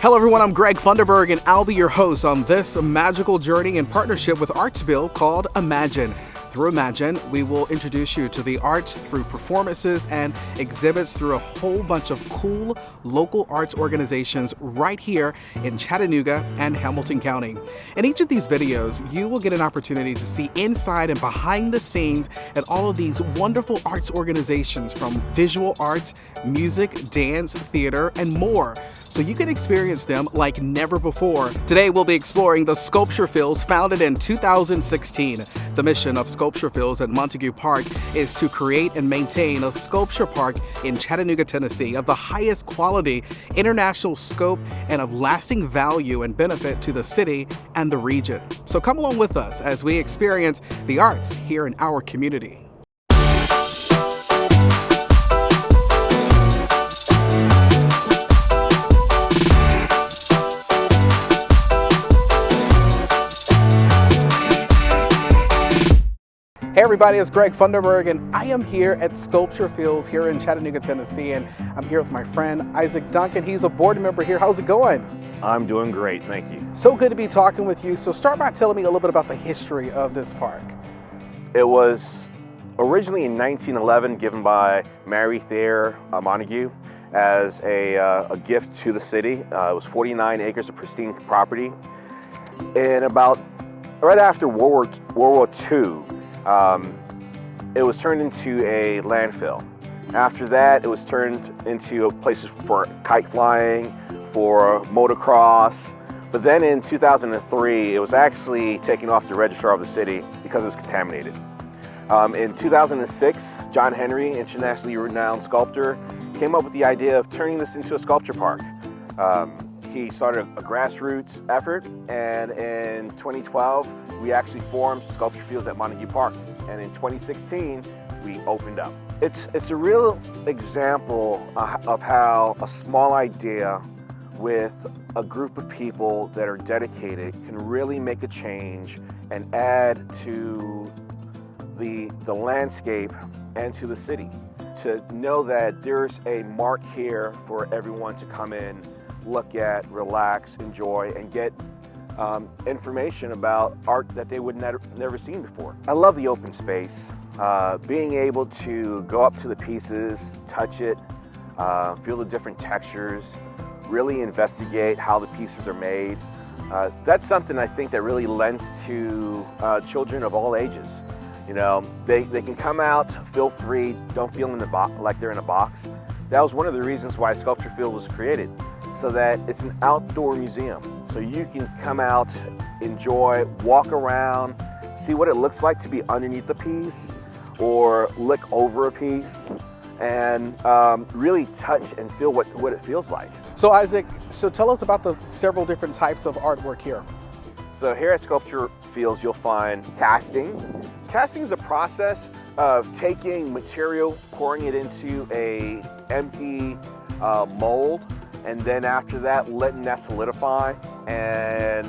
Hello everyone, I'm Greg Funderburg and I'll be your host on this magical journey in partnership with ArtsBuild called Imagine. Through Imagine, we will introduce you to the arts through performances and exhibits through a whole bunch of cool local arts organizations right here in Chattanooga and Hamilton County. In each of these videos, you will get an opportunity to see inside and behind the scenes at all of these wonderful arts organizations, from visual arts, music, dance, theater, and more, so you can experience them like never before. Today, we'll be exploring the Sculpture Fields, founded in 2016. The mission of Sculpture Fields at Montague Park is to create and maintain a sculpture park in Chattanooga, Tennessee, of the highest quality, international scope, and of lasting value and benefit to the city and the region. So come along with us as we experience the arts here in our community. Hey everybody, it's Greg Funderburg and I am here at Sculpture Fields here in Chattanooga, Tennessee, and I'm here with my friend Isaac Duncan. He's a board member here. How's it going? I'm doing great, thank you. So good to be talking with you. So start by telling me a little bit about the history of this park. It was originally in 1911 given by Mary Thayer Montague as a gift to the city. It was 49 acres of pristine property. And about right after World War II, it was turned into a landfill. After that, it was turned into places for kite flying, for motocross. But then in 2003, it was actually taken off the register of the city because it was contaminated. In 2006, John Henry, internationally renowned sculptor, came up with the idea of turning this into a sculpture park. He started a grassroots effort, and in 2012, we actually formed Sculpture Fields at Montague Park. And in 2016, we opened up. It's a real example of how a small idea with a group of people that are dedicated can really make a change and add to the landscape and to the city. To know that there's a mark here for everyone to come in, look at, relax, enjoy, and get information about art that they would never seen before. I love the open space. Being able to go up to the pieces, touch it, feel the different textures, really investigate how the pieces are made. That's something I think that really lends to children of all ages. You know, they can come out, feel free, don't feel like they're in a box. That was one of the reasons why Sculpture Field was created, so that it's an outdoor museum. So you can come out, enjoy, walk around, see what it looks like to be underneath the piece or look over a piece, and really touch and feel what it feels like. So Isaac, tell us about the several different types of artwork here. So here at Sculpture Fields, you'll find casting. Casting is a process of taking material, pouring it into a empty mold, and then after that, letting that solidify and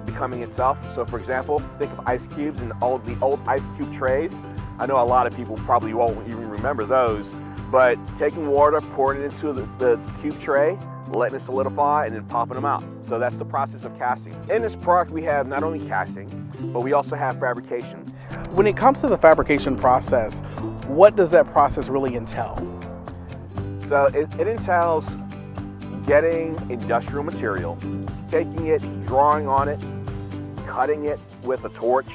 becoming itself. So for example, think of ice cubes and all the old ice cube trays. I know a lot of people probably won't even remember those, but taking water, pouring it into the cube tray, letting it solidify, and then popping them out. So that's the process of casting. In this park, we have not only casting, but we also have fabrication. When it comes to the fabrication process, what does that process really entail? So it entails getting industrial material, taking it, drawing on it, cutting it with a torch.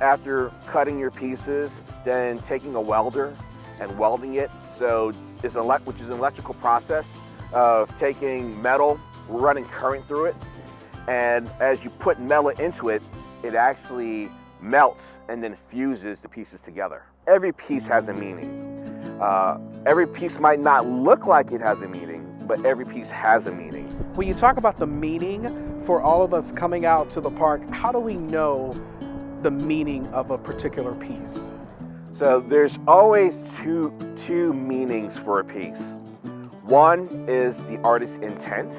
After cutting your pieces, then taking a welder and welding it. So which is an electrical process of taking metal, running current through it, and as you put metal into it, it actually melts and then fuses the pieces together. Every piece has a meaning. Every piece might not look like it has a meaning, but every piece has a meaning. When you talk about the meaning for all of us coming out to the park, how do we know the meaning of a particular piece? So there's always two meanings for a piece. One is the artist's intent.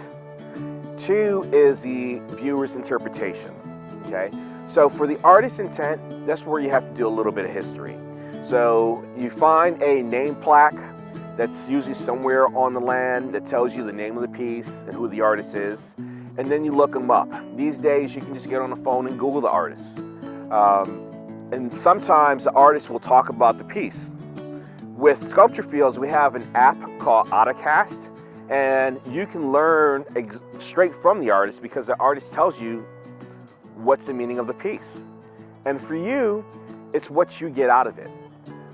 Two is the viewer's interpretation, okay? So for the artist's intent, that's where you have to do a little bit of history. So you find a name plaque that's usually somewhere on the land that tells you the name of the piece and who the artist is, and then you look them up. These days you can just get on the phone and Google the artist. And sometimes the artist will talk about the piece. With sculpture fields, we have an app called AutoCast, and you can learn straight from the artist because the artist tells you what's the meaning of the piece. And for you, it's what you get out of it.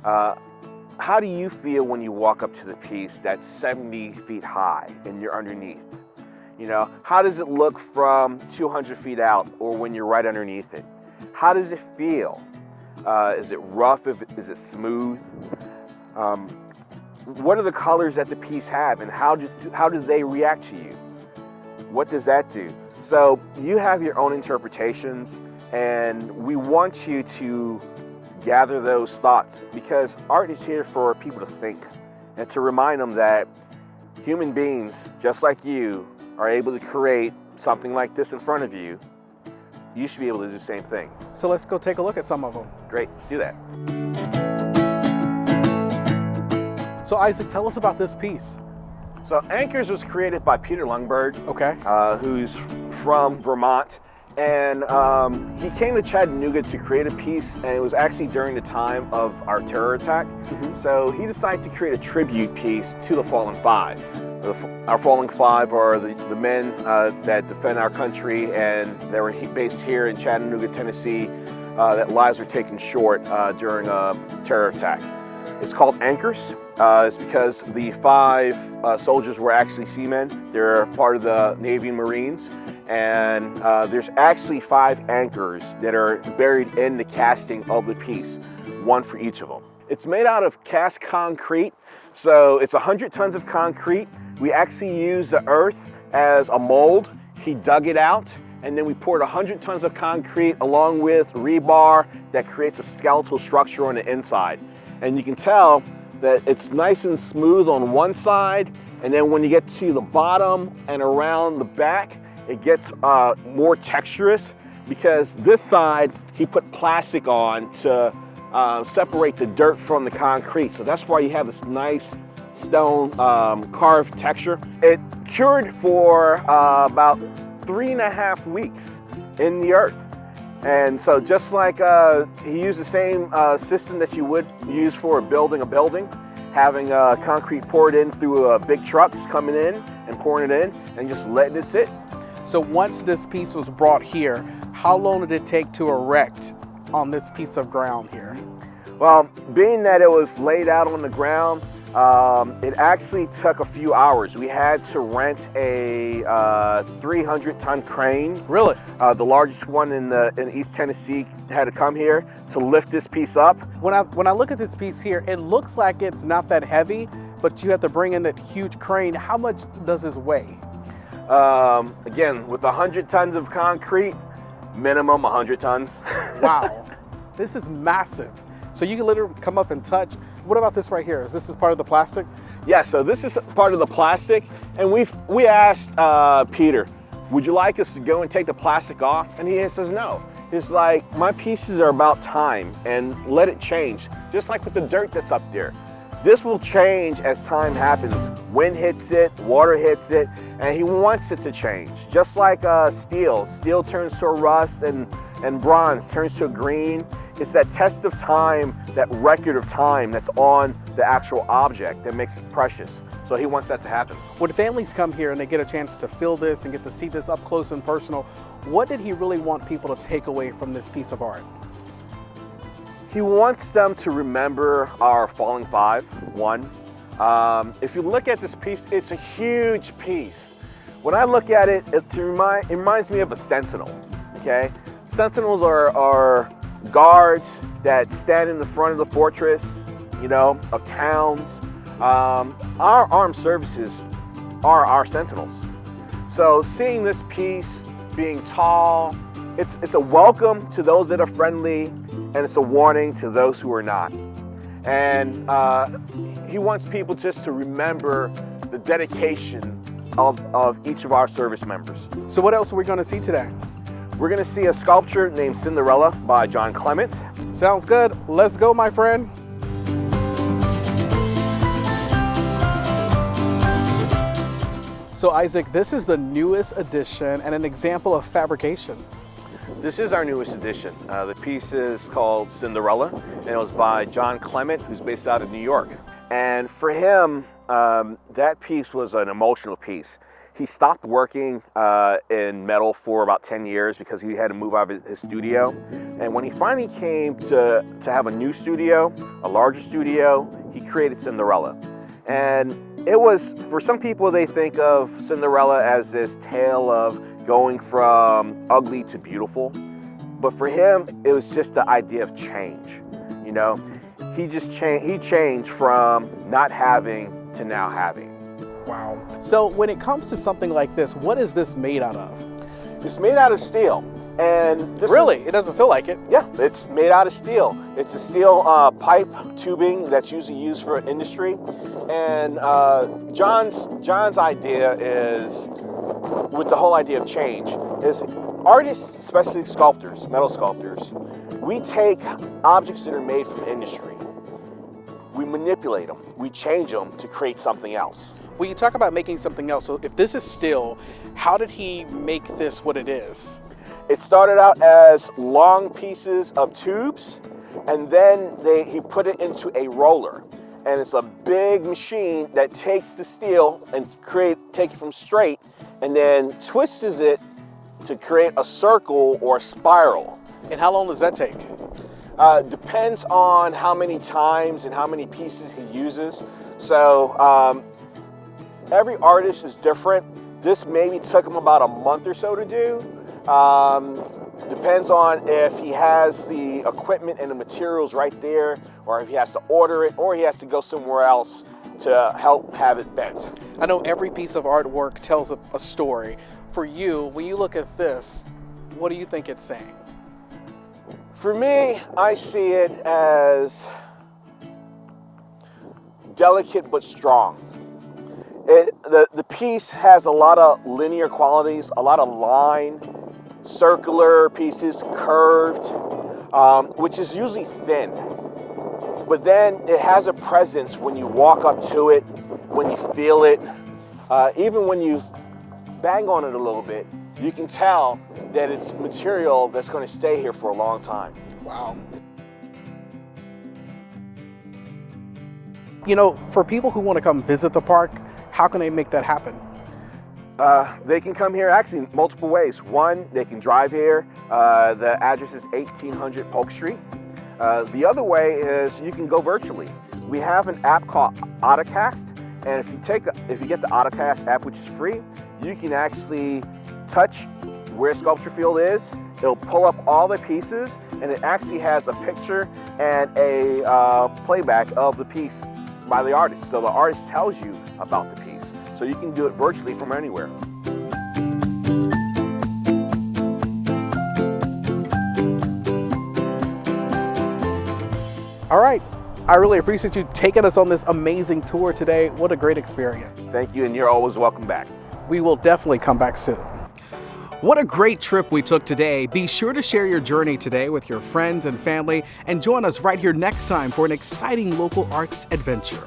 How do you feel when you walk up to the piece that's 70 feet high and you're underneath? You know, how does it look from 200 feet out or when you're right underneath it? How does it feel? Is it rough? Is it smooth? What are the colors that the piece have, and how do they react to you? What does that do? So you have your own interpretations, and we want you to gather those thoughts, because art is here for people to think and to remind them that human beings, just like you, are able to create something like this in front of you. You should be able to do the same thing. So let's go take a look at some of them. Great, let's do that. So Isaac, tell us about this piece. So Anchors was created by Peter Lundberg, Okay. Who's from Vermont. And he came to Chattanooga to create a piece, and it was actually during the time of our terror attack. So he decided to create a tribute piece to the Fallen Five. Our Fallen Five are the men that defend our country, and they were based here in Chattanooga, Tennessee, that lives were taken short during a terror attack. It's called Anchors. It's because the 5 soldiers were actually seamen. They're part of the Navy and Marines. And there's actually 5 anchors that are buried in the casting of the piece, one for each of them. It's made out of cast concrete, so it's 100 tons of concrete. We actually use the earth as a mold. He dug it out, and then we poured 100 tons of concrete along with rebar that creates a skeletal structure on the inside. And you can tell that it's nice and smooth on one side, and then when you get to the bottom and around the back, it gets more texturous, because this side he put plastic on to separate the dirt from the concrete. So that's why you have this nice stone carved texture. It cured for about 3.5 weeks in the earth. And so just like he used the same system that you would use for building a building, having concrete poured in through big trucks coming in and pouring it in and just letting it sit. So once this piece was brought here, how long did it take to erect on this piece of ground here? Well, being that it was laid out on the ground, it actually took a few hours. We had to rent a 300-ton crane. Really? The largest one in East Tennessee had to come here to lift this piece up. When I look at this piece here, it looks like it's not that heavy, but you have to bring in that huge crane. How much does this weigh? Again, with 100 tons of concrete, minimum 100 tons. Wow, this is massive. So you can literally come up and touch. What about this right here? Is this part of the plastic? Yeah, so this is part of the plastic, and we asked Peter, would you like us to go and take the plastic off? And he says no. It's like, my pieces are about time, and let it change. Just like with the dirt that's up there. This will change as time happens. Wind hits it, water hits it, and he wants it to change. Just like steel. Steel turns to a rust, and bronze turns to a green. It's that test of time, that record of time that's on the actual object that makes it precious. So he wants that to happen. When families come here and they get a chance to feel this and get to see this up close and personal, what did he really want people to take away from this piece of art? He wants them to remember our Fallen Five, one. If you look at this piece, it's a huge piece. When I look at it, it reminds me of a sentinel, okay? Sentinels are guards that stand in the front of the fortress, of towns. Our armed services are our sentinels. So seeing this piece being tall, it's a welcome to those that are friendly, and it's a warning to those who are not. And he wants people just to remember the dedication of each of our service members. So what else are we going to see today? We're going to see a sculpture named Cinderella by John Clement. Sounds good. Let's go, my friend. So Isaac, this is the newest edition and an example of fabrication. This is our newest edition. The piece is called Cinderella, and it was by John Clement, who's based out of New York. And for him, that piece was an emotional piece. He stopped working in metal for about 10 years because he had to move out of his studio. And when he finally came to have a new studio, a larger studio, he created Cinderella. And it was, for some people, they think of Cinderella as this tale of going from ugly to beautiful. But for him, it was just the idea of change. You know, he changed from not having to now having. Wow. So when it comes to something like this, what is this made out of? It's made out of steel. And this Really? It doesn't feel like it. Yeah, it's made out of steel. It's a steel pipe tubing that's usually used for industry. And John's idea is, with the whole idea of change, is artists, especially sculptors, metal sculptors, we take objects that are made from industry. We manipulate them, we change them to create something else. When you talk about making something else, so if this is steel, how did he make this what it is? It started out as long pieces of tubes, and then he put it into a roller. And it's a big machine that takes the steel and take it from straight, and then twists it to create a circle or a spiral. And how long does that take? Depends on how many times and how many pieces he uses. So every artist is different. This maybe took him about a month or so to do. Depends on if he has the equipment and the materials right there, or if he has to order it, or he has to go somewhere else to help have it bent. I know every piece of artwork tells a story. For you, when you look at this, what do you think it's saying? For me, I see it as delicate but strong. The piece has a lot of linear qualities, a lot of line, circular pieces, curved, which is usually thin. But then it has a presence when you walk up to it, when you feel it, even when you bang on it a little bit, you can tell that it's material that's going to stay here for a long time. Wow. You know, for people who want to come visit the park, how can they make that happen? They can come here actually multiple ways. One, they can drive here. The address is 1800 Polk Street. The other way is you can go virtually. We have an app called AutoCast, and if you get the AutoCast app, which is free, you can actually touch where Sculpture Field is. It'll pull up all the pieces, and it actually has a picture and a playback of the piece by the artist. So the artist tells you about the piece. So you can do it virtually from anywhere. All right. I really appreciate you taking us on this amazing tour today. What a great experience. Thank you, and you're always welcome back. We will definitely come back soon. What a great trip we took today. Be sure to share your journey today with your friends and family, and join us right here next time for an exciting local arts adventure.